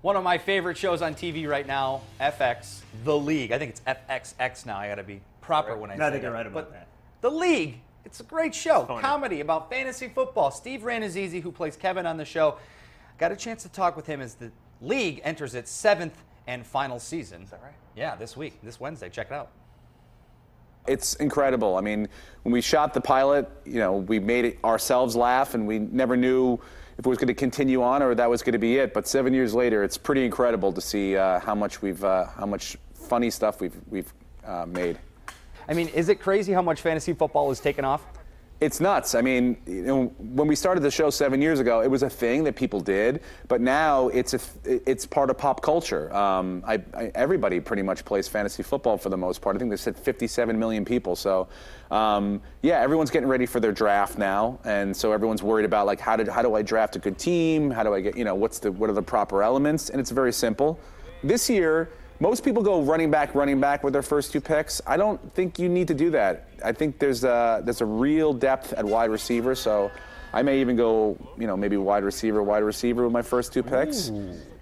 One of my favorite shows on TV right now, FX, The League. I think it's FXX now. I got to be proper when I say that. I think you're right about that. The League, it's a great show. Comedy about fantasy football. Steve Rannazzisi, who plays Kevin on the show, got a chance to talk with him as the League enters its 7th and final season. Is that right? Yeah, this week, this Wednesday. Check it out. It's incredible. I mean, when we shot the pilot, we made it ourselves laugh, and we never knew if it was going to continue on or that was going to be it. But 7 years later, it's pretty incredible to see how much funny stuff we've made. I mean, is it crazy how much fantasy football has taken off? It's nuts. I mean, when we started the show 7 years ago, it was a thing that people did, but now it's part of pop culture. Everybody pretty much plays fantasy football for the most part. I think they said 57 million people. So, yeah, everyone's getting ready for their draft now, and so everyone's worried about like how do I draft a good team? How do I get what are the proper elements? And it's very simple. This year, most people go running back with their first 2 picks. I don't think you need to do that. I think there's a real depth at wide receiver, so I may even go, maybe wide receiver with my first 2 picks.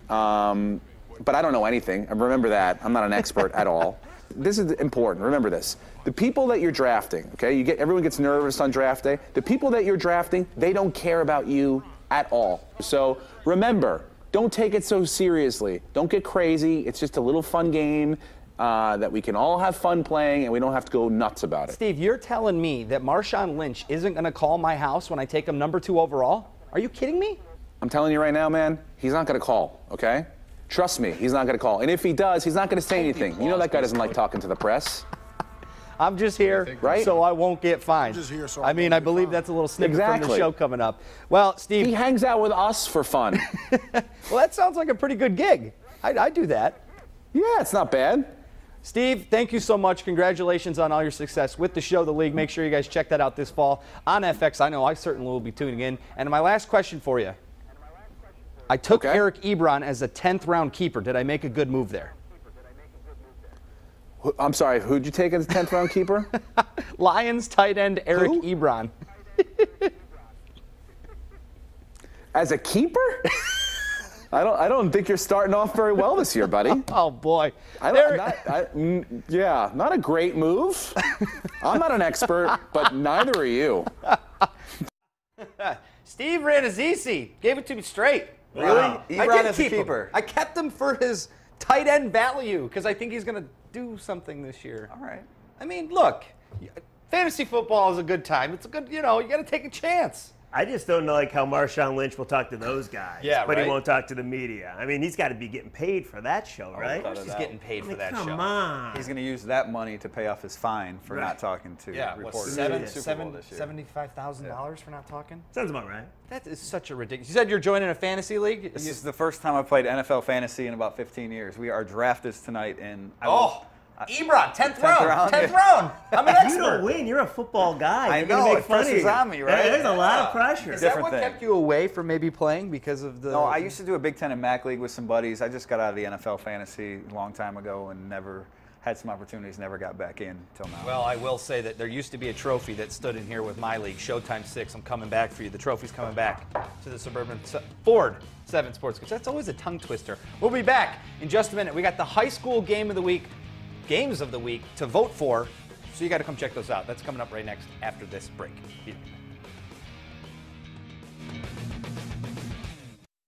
But I don't know anything. Remember that. I'm not an expert at all. This is important. Remember this. The people that you're drafting, okay? Everyone gets nervous on draft day. The people that you're drafting, they don't care about you at all. So remember, don't take it so seriously. Don't get crazy. It's just a little fun game that we can all have fun playing, and we don't have to go nuts about it. Steve, you're telling me that Marshawn Lynch isn't going to call my house when I take him number 2 overall? Are you kidding me? I'm telling you right now, man, he's not going to call, okay? Trust me, he's not going to call. And if he does, he's not going to say anything. You know that guy doesn't like talking to the press. I'm just here, right? So I won't get fined. I'm just here so I mean, I believe that's a little snippet from the show coming up. Well, Steve, he hangs out with us for fun. Well, that sounds like a pretty good gig. I'd do that. Yeah, it's not bad. Steve, thank you so much. Congratulations on all your success with the show, The League. Make sure you guys check that out this fall on FX. I know I certainly will be tuning in. And my last question for you. I took Eric Ebron as a 10th round keeper. Did I make a good move there? I'm sorry, who'd you take as a 10th round keeper? Lions tight end Eric Ebron. As a keeper? I don't think you're starting off very well this year, buddy. Oh boy. Yeah, not a great move. I'm not an expert, but neither are you. Steve Rannazzisi gave it to me straight. Really? Wow. Ebron as a keeper. I kept him for his tight end value because I think he's going to do something this year. All right. I mean, look, fantasy football is a good time. It's a good, you got to take a chance. I just don't know how Marshawn Lynch will talk to those guys. Yeah, but right? he won't talk to the media. I mean, he's got to be getting paid for that show, right? Of course he's getting paid for that show. Come on. He's going to use that money to pay off his fine for not talking to reporters. $75,000 for not talking? Sounds about right. That is such a ridiculous. You said you're joining a fantasy league? This is the first time I've played NFL fantasy in about 15 years. We are drafters tonight, and Ebron, 10th round. 10th round. I'm an expert. You don't win. You're a football guy. I know. It pressure's on me, right? There's a lot of pressure. Is that what kept you away from maybe playing because of the... No, I used to do a Big Ten and MAC league with some buddies. I just got out of the NFL fantasy a long time ago and never had some opportunities, never got back in until now. Well, I will say that there used to be a trophy that stood in here with my league, Showtime 6. I'm coming back for you. The trophy's coming back to the Suburban Ford 7 Sports Coach. That's always a tongue twister. We'll be back in just a minute. We got the high school games of the week to vote for, so you got to come check those out. That's coming up right next after this break.